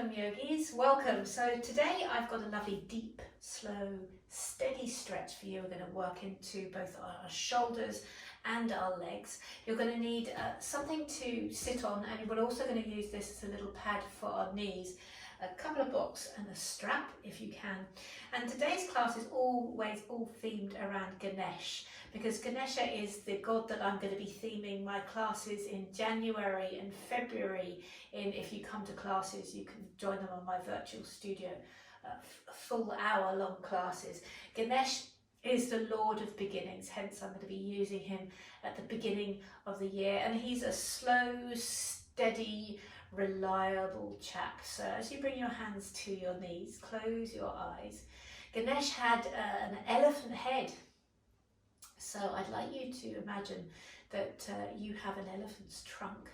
home yogis, welcome. So today I've got a lovely deep, slow, steady stretch for you. We're going to work into both our shoulders and our legs. You're going to need something to sit on, and we're also going to use this as a little pad for our knees, a couple of blocks and a strap if you can. And today's class is all themed around Ganesha, because Ganesha is the god that I'm going to be theming my classes in January and February. If you come to classes, you can join them on my virtual studio, full hour-long classes. Ganesha is the Lord of beginnings, hence I'm going to be using him at the beginning of the year, and he's a slow, steady, reliable chap. So as you bring your hands to your knees, close your eyes. Ganesha had an elephant head. So I'd like you to imagine that you have an elephant's trunk,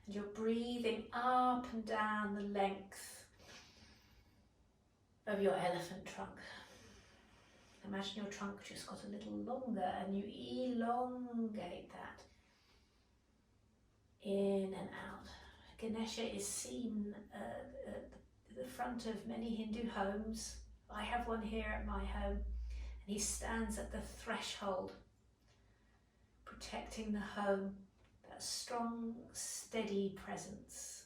and you're breathing up and down the length of your elephant trunk. Imagine your trunk just got a little longer, and you elongate that in and out. Ganesha is seen at the front of many Hindu homes. I have one here at my home. And he stands at the threshold, protecting the home, that strong, steady presence.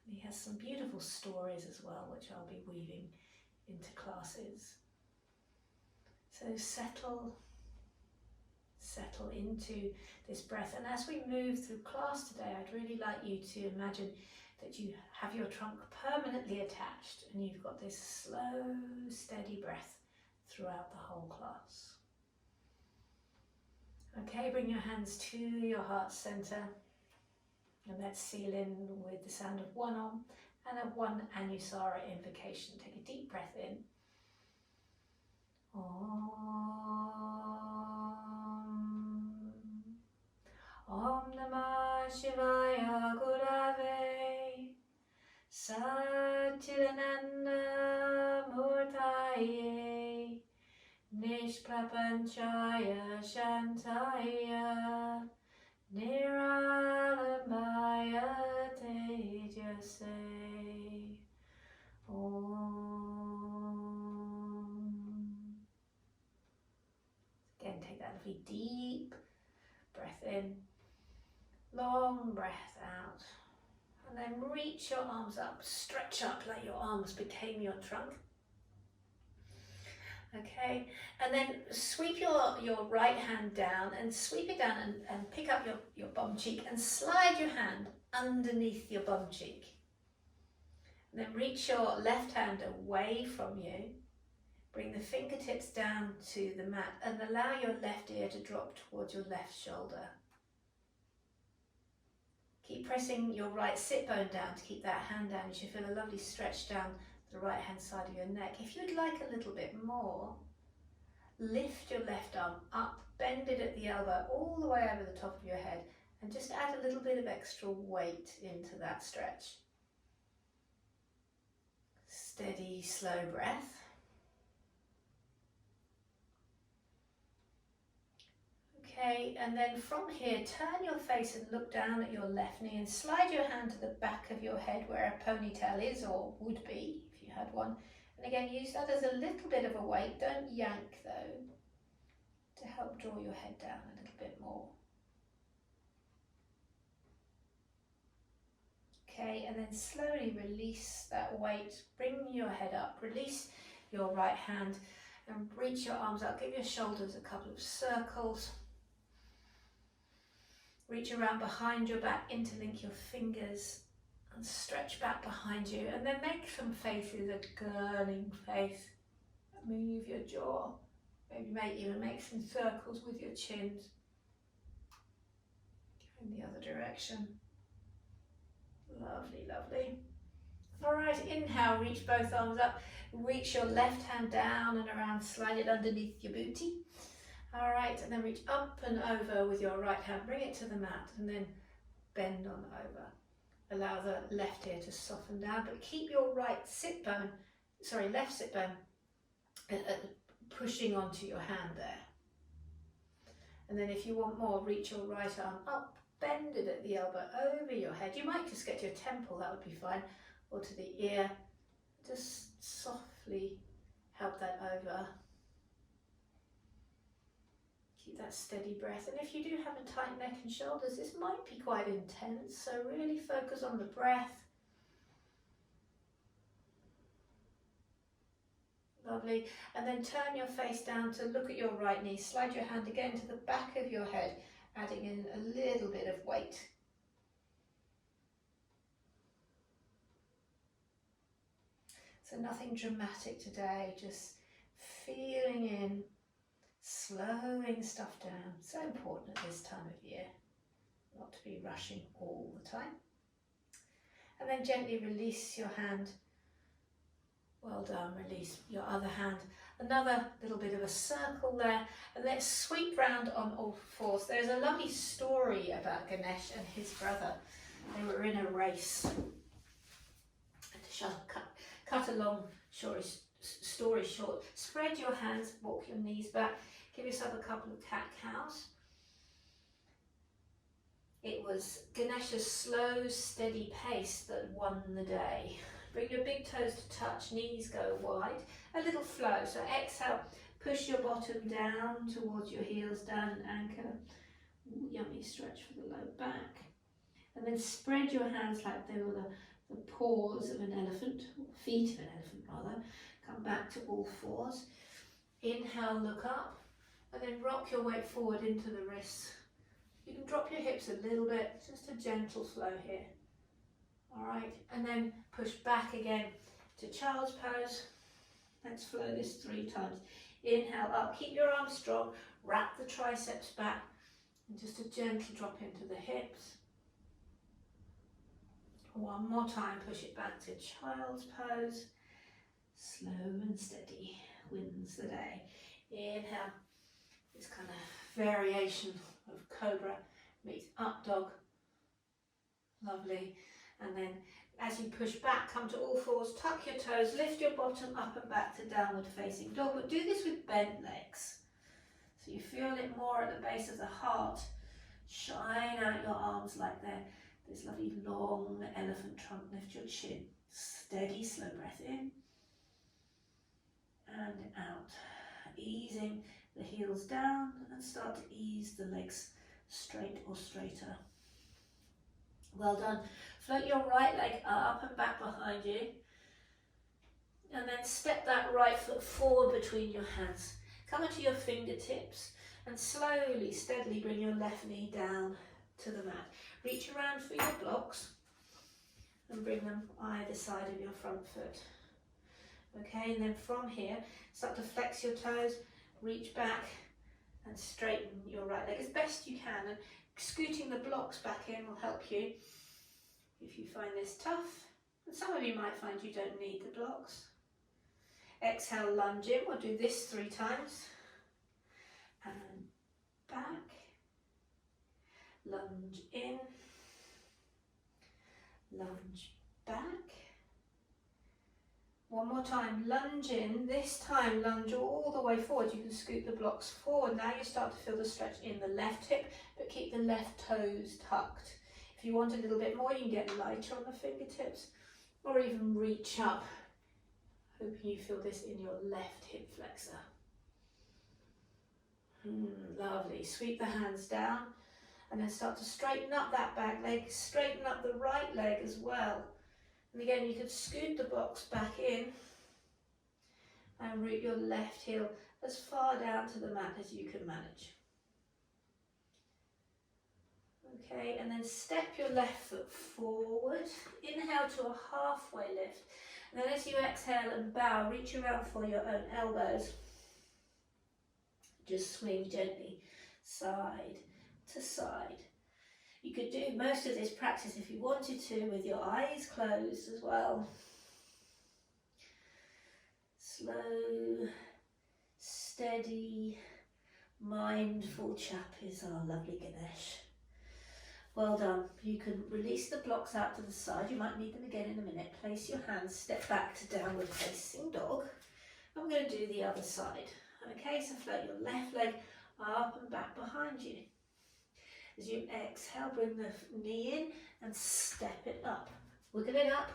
And he has some beautiful stories as well, which I'll be weaving into classes. So settle into this breath. And as we move through class today, I'd really like you to imagine that you have your trunk permanently attached, and you've got this slow, steady breath throughout the whole class. Okay, bring your hands to your heart center, and let's seal in with the sound of one Om and a one Anusara invocation. Take a deep breath in. Om. Om Namah Shivaya Gurave Satchidananda Murtaye Nishprapanchaya Shantaya Niralamaya Tejase. Om. Again, take that lovely deep breath in, long breath out, and then reach your arms up, stretch up like your arms became your trunk. Okay, and then sweep your right hand down, and sweep it down and pick up your bum cheek and slide your hand underneath your bum cheek. And then reach your left hand away from you. Bring the fingertips down to the mat and allow your left ear to drop towards your left shoulder. Keep pressing your right sit bone down to keep that hand down. You should feel a lovely stretch down the right hand side of your neck. If you'd like a little bit more, lift your left arm up, bend it at the elbow all the way over the top of your head, and just add a little bit of extra weight into that stretch. Steady, slow breath. Okay, and then from here, turn your face and look down at your left knee and slide your hand to the back of your head where a ponytail is, or would be if you had one. And again, use that as a little bit of a weight. Don't yank though, to help draw your head down a little bit more. Okay, and then slowly release that weight. Bring your head up, release your right hand and reach your arms up. Give your shoulders a couple of circles. Reach around behind your back, interlink your fingers and stretch back behind you, and then make some faces, a gurning face. Move your jaw, maybe even make some circles with your chins. Go in the other direction. Lovely, lovely. All right, inhale, reach both arms up, reach your left hand down and around, slide it underneath your booty. All right, and then reach up and over with your right hand, bring it to the mat, and then bend on over. Allow the left ear to soften down, but keep your left sit bone pushing onto your hand there. And then if you want more, reach your right arm up, bend it at the elbow over your head. You might just get to your temple, that would be fine. or to the ear. Just softly help that over. Keep that steady breath. And if you do have a tight neck and shoulders, this might be quite intense, so really focus on the breath. Lovely. And then turn your face down to look at your right knee. Slide your hand again to the back of your head, adding in a little bit of weight. So nothing dramatic today, just feeling in, slowing stuff down. So important at this time of year, not to be rushing all the time. And then gently release your hand. Well done, release your other hand. Another little bit of a circle there, and let's sweep round on all fours. There's a lovely story about Ganesha and his brother. They were in a race. And to cut a long story short, spread your hands, walk your knees back, give yourself a couple of cat-cows. It was Ganesha's slow, steady pace that won the day. Bring your big toes to touch, knees go wide, a little flow. So exhale, push your bottom down towards your heels, down and anchor. Ooh, yummy stretch for the low back. And then spread your hands like they were the paws of an elephant, or feet of an elephant rather. Come back to all fours. Inhale, look up, and then rock your weight forward into the wrists. You can drop your hips a little bit, just a gentle flow here. All right, and then push back again to child's pose. Let's flow this 3 times. Inhale up, keep your arms strong, wrap the triceps back, and just a gentle drop into the hips. One more time, push it back to child's pose. Slow and steady wins the day. Inhale, this kind of variation of cobra meets up dog. Lovely. And then as you push back, come to all fours, tuck your toes, lift your bottom up and back to downward facing dog. But do this with bent legs. So you feel it more at the base of the heart. Shine out your arms like this lovely long elephant trunk. Lift your chin. Steady, slow breath in and out. Easing the heels down and start to ease the legs straight or straighter. Well done. Float your right leg up and back behind you. And then step that right foot forward between your hands. Come onto your fingertips and slowly, steadily bring your left knee down to the mat. Reach around for your blocks and bring them either side of your front foot. Okay, and then from here, start to flex your toes, reach back and straighten your right leg as best you can. And scooting the blocks back in will help you if you find this tough. And some of you might find you don't need the blocks. Exhale, lunge in. We'll do this 3 times. And back. Lunge in. Lunge back. One more time, lunge in. This time, lunge all the way forward. You can scoot the blocks forward. Now you start to feel the stretch in the left hip, but keep the left toes tucked. If you want a little bit more, you can get lighter on the fingertips or even reach up. Hoping you feel this in your left hip flexor. Lovely. Sweep the hands down and then start to straighten up that back leg, straighten up the right leg as well. And again, you could scoot the blocks back in and root your left heel as far down to the mat as you can manage. Okay, and then step your left foot forward. Inhale to a halfway lift. And then as you exhale and bow, reach around for your own elbows. Just swing gently side to side. You could do most of this practice if you wanted to with your eyes closed as well. Slow, steady, mindful chap is our lovely Ganesh. Well done. You can release the blocks out to the side. You might need them again in a minute. Place your hands, step back to downward facing dog. I'm going to do the other side. Okay, so float your left leg up and back behind you. As you exhale, bring the knee in and step it up. Wiggle it up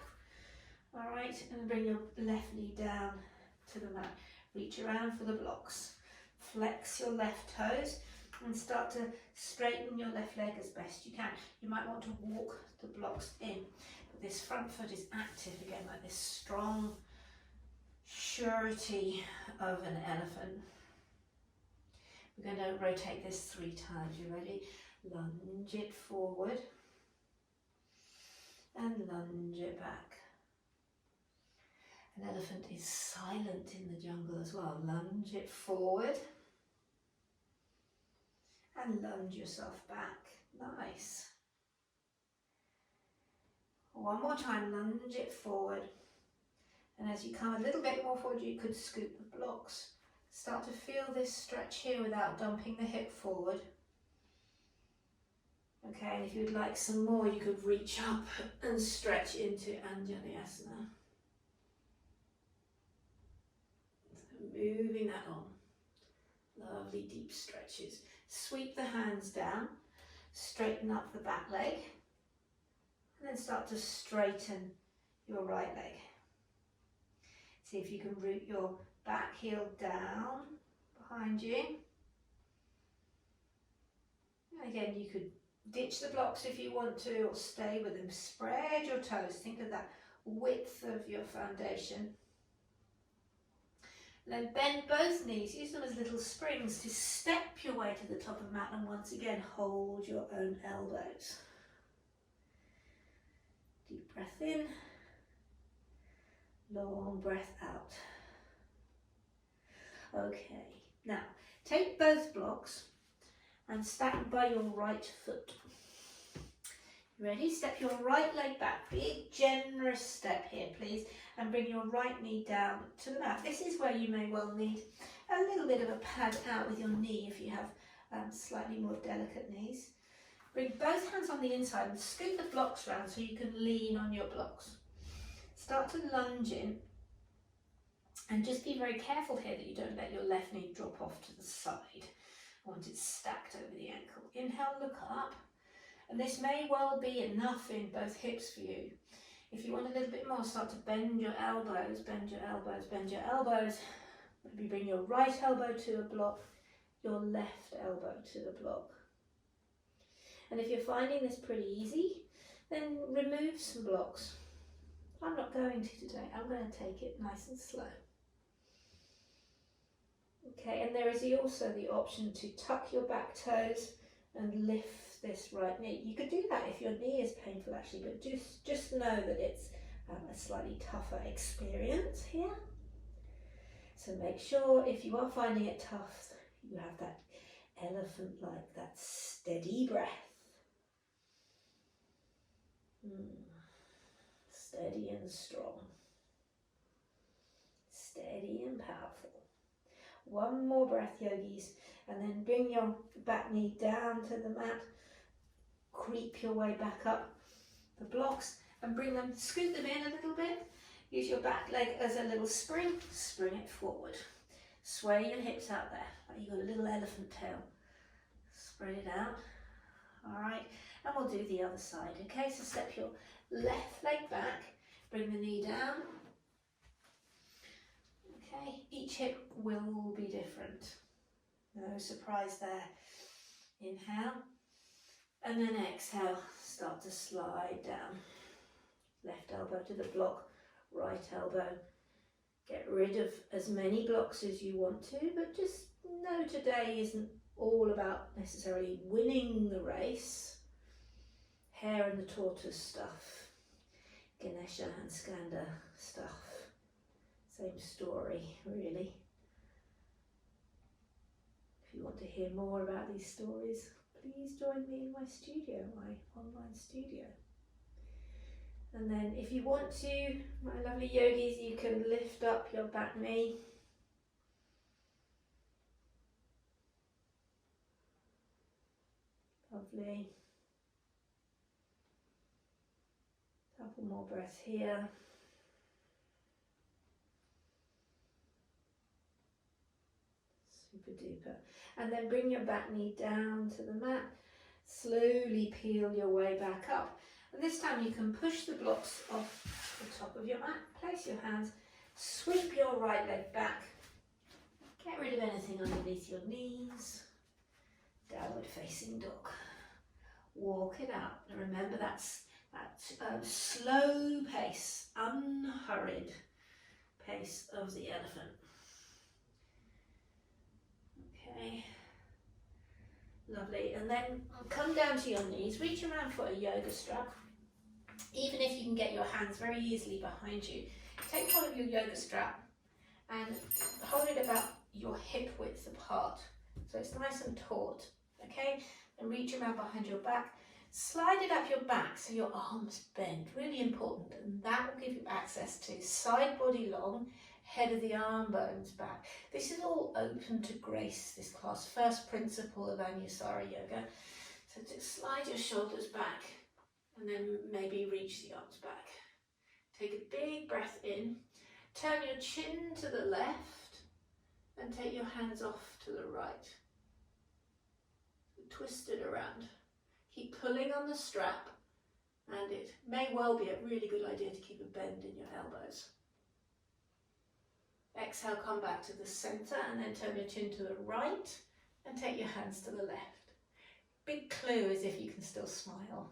All right, and bring your left knee down to the mat. Reach around for the blocks. Flex your left toes and start to straighten your left leg as best you can. You might want to walk the blocks in, but this front foot is active again, like this strong surety of an elephant. We're going to rotate this 3 times. You ready? Lunge it forward and lunge it back. An elephant is silent in the jungle as well. Lunge it forward and lunge yourself back. Nice. One more time, lunge it forward. And as you come a little bit more forward, you could scoop the blocks. Start to feel this stretch here without dumping the hip forward. Okay, and if you'd like some more, you could reach up and stretch into Anjaneyasana. Moving that on. Lovely deep stretches. Sweep the hands down, straighten up the back leg, and then start to straighten your right leg. See if you can root your back heel down behind you. And again, you could ditch the blocks if you want to, or stay with them. Spread your toes. Think of that width of your foundation. Then bend both knees, use them as little springs to step your way to the top of the mat, and once again hold your own elbows. Deep breath in, long breath out. Okay, now take both blocks and stack them by your right foot. Ready? Step your right leg back. Big generous step here, please. And bring your right knee down to the mat. This is where you may well need a little bit of a pad out with your knee if you have slightly more delicate knees. Bring both hands on the inside and scoot the blocks round so you can lean on your blocks. Start to lunge in. And just be very careful here that you don't let your left knee drop off to the side. I want it stacked over the ankle. Inhale, look up. And this may well be enough in both hips for you. If you want a little bit more, start to bend your elbows, bend your elbows, bend your elbows. Maybe bring your right elbow to a block, your left elbow to the block. And if you're finding this pretty easy, then remove some blocks. I'm not going to today. I'm going to take it nice and slow. Okay, and there is also the option to tuck your back toes and lift this right knee. You could do that if your knee is painful actually, but just know that it's a slightly tougher experience here. So make sure if you are finding it tough, you have that elephant-like, that steady breath. Steady and strong. Steady and powerful. One more breath, yogis, and then bring your back knee down to the mat. Creep your way back up the blocks and scoot them in a little bit. Use your back leg as a little spring it forward. Sway your hips out there, like you've got a little elephant tail. Spread it out. All right, and we'll do the other side. Okay, so step your left leg back, bring the knee down. Okay, each hip will be different. No surprise there. Inhale, and then exhale, start to slide down. Left elbow to the block, right elbow. Get rid of as many blocks as you want to, but just know today isn't all about necessarily winning the race. Hare and the tortoise stuff. Ganesha and Skanda stuff. Same story, really. If you want to hear more about these stories, please join me in my studio, my online studio. And then if you want to, my lovely yogis, you can lift up your back knee. Lovely. Couple more breaths here. Super duper. And then bring your back knee down to the mat. Slowly peel your way back up. And this time you can push the blocks off the top of your mat, place your hands, sweep your right leg back, get rid of anything underneath your knees, downward facing dog. Walk it out. And remember that's that slow pace, unhurried pace of the elephant. Okay, lovely. And then come down to your knees, reach around for a yoga strap. Even if you can get your hands very easily behind you, take hold of your yoga strap and hold it about your hip width apart, so it's nice and taut, okay? And reach around behind your back, slide it up your back so your arms bend, really important, and that will give you access to side body long, head of the arm bones back. This is all open to grace, this class, first principle of Anusara Yoga. So just slide your shoulders back and then maybe reach the arms back. Take a big breath in, turn your chin to the left and take your hands off to the right. Twist it around. Keep pulling on the strap, and it may well be a really good idea to keep a bend in your elbows. Exhale, come back to the center and then turn your chin to the right and take your hands to the left. Big clue is if you can still smile.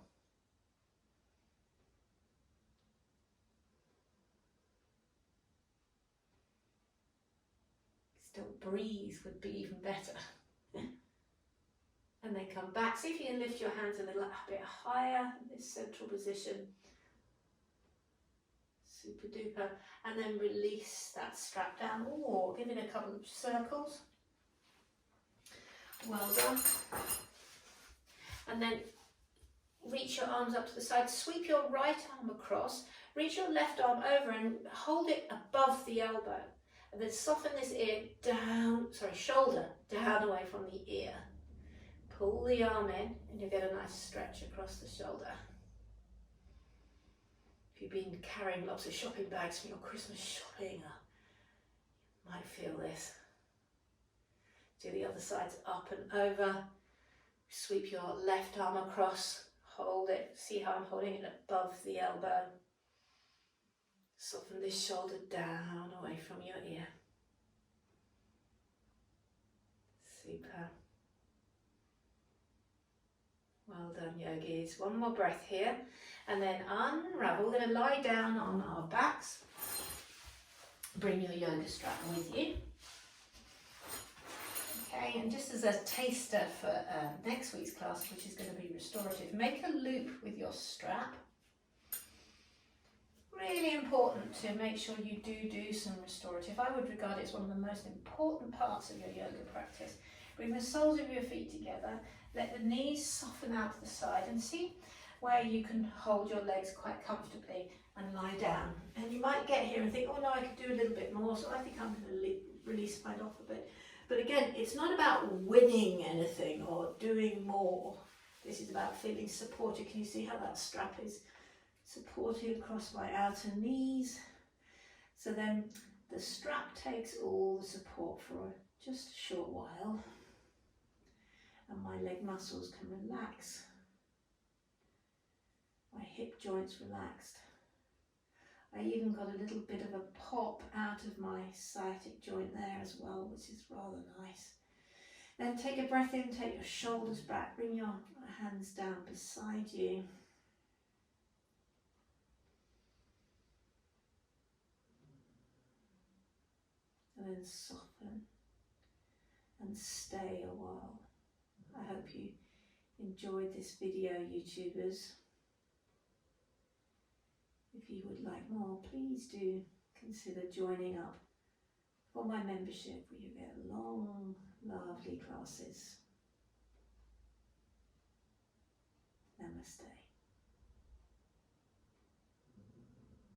Still breathe would be even better. And then come back. See if you can lift your hands a bit higher in this central position. Super duper. And then release that strap down. Or give it a couple of circles. Well done. And then reach your arms up to the side. Sweep your right arm across. Reach your left arm over and hold it above the elbow. And then soften this shoulder down away from the ear. Pull the arm in and you'll get a nice stretch across the shoulder. If you've been carrying lots of shopping bags from your Christmas shopping, you might feel this. Do the other sides up and over. Sweep your left arm across, hold it. See how I'm holding it above the elbow. Soften this shoulder down away from your ear. Super. Well done, yogis. One more breath here and then unravel. We're going to lie down on our backs. Bring your yoga strap with you. Okay, and just as a taster for next week's class, which is going to be restorative, make a loop with your strap. Really important to make sure you do some restorative. I would regard it as one of the most important parts of your yoga practice. Bring the soles of your feet together, let the knees soften out to the side and see where you can hold your legs quite comfortably and lie down. And you might get here and think, oh no, I could do a little bit more, so I think I'm going to release mine off a bit. But again, it's not about winning anything or doing more. This is about feeling supported. Can you see how that strap is supported across my outer knees? So then the strap takes all the support for just a short while. And my leg muscles can relax. My hip joints relaxed. I even got a little bit of a pop out of my sciatic joint there as well, which is rather nice. Then take a breath in, take your shoulders back, bring your hands down beside you. And then soften and stay a while. I hope you enjoyed this video, YouTubers. If you would like more, please do consider joining up for my membership where you get long, lovely classes. Namaste.